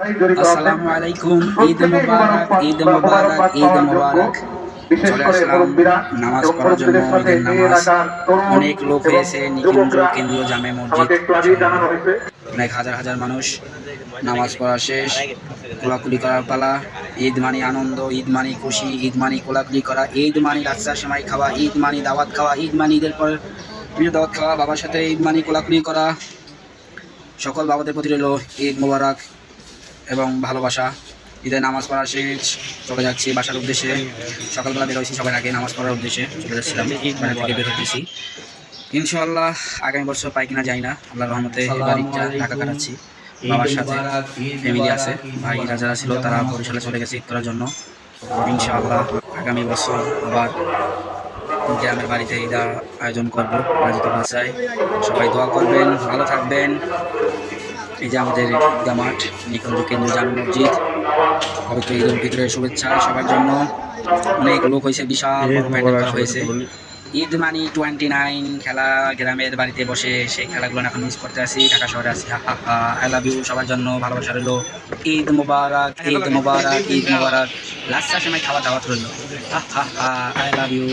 আসসালামু আলাইকুম। ঈদ মুবারক, ঈদ মুবারক, ঈদ মুবারক। চলে আসলাম নামাজ পড়ার জন্য। ঈদের নামাজ অনেক লোক হয়েছে নিকুঞ্জ কেন্দ্রীয় জামে মসজিদ, অনেক হাজার হাজার মানুষ। নামাজ পড়া শেষ, কোলাকুলি করার পালা। ঈদ মানি আনন্দ, ঈদ মানি খুশি, ঈদ মানি কোলাকুলি করা, ঈদ মানি লাচ্ছা সেমাই খাওয়া, ঈদ মানি দাওয়াত খাওয়া, ঈদ মানি ঈদের পর বিভিন্ন দাওয়াত খাওয়া, বাবার সাথে ঈদ মানি কোলাকুলি করা। সকল বাবাদের প্রতি রইল ঈদ মুবারক এবং ভালোবাসা। ঈদের নামাজ পড়া শেষ, চলে যাচ্ছি বাসার উদ্দেশ্যে। সকালবেলা বের হয়েছি, সবার আগে নামাজ পড়ার উদ্দেশ্যে চলে যাচ্ছিলাম, বাড়ি থেকে বের হতেছি। ইনশাআল্লাহ আগামী বছর পাই কিনা যাই না, আল্লাহর রহমতে এবার ঈদটা ঢাকা কাটাচ্ছি বাবার সাথে। ফ্যামিলি আছে, ভাইরা যারা ছিল তারা বরিশালে চলে গেছে ঈদ করার জন্য। ইনশাআল্লাহ আগামী বছর আবার গ্রামের বাড়িতে ঈদা আয়োজন করবো রাজিত বাসায়। সবাই দোয়া করবেন, ভালো থাকবেন। এই যে আমাদের ঈদগাহ মাঠ, নিকুঞ্জ কেন্দ্রীয় জামে মসজিদ। পবিত্র ঈদ উল ফিতরের শুভেচ্ছা সবার জন্য। অনেক লোক হয়েছে, বিশাল বড় প্যান্ডেল করা হয়েছে। ঈদ মানি 29 খেলা, গ্রামের বাড়িতে বসে সেই খেলাগুলো এখন মিস করতে আসি, ঢাকা শহরে আছি। আই লাভ ইউ, সবার জন্য ভালোবাসা রইল। ঈদ মুবারক, ঈদ মুবারক, ঈদ মুবারক। লাচ্ছা সেমাই খাওয়া দাওয়াত রইল। I love you.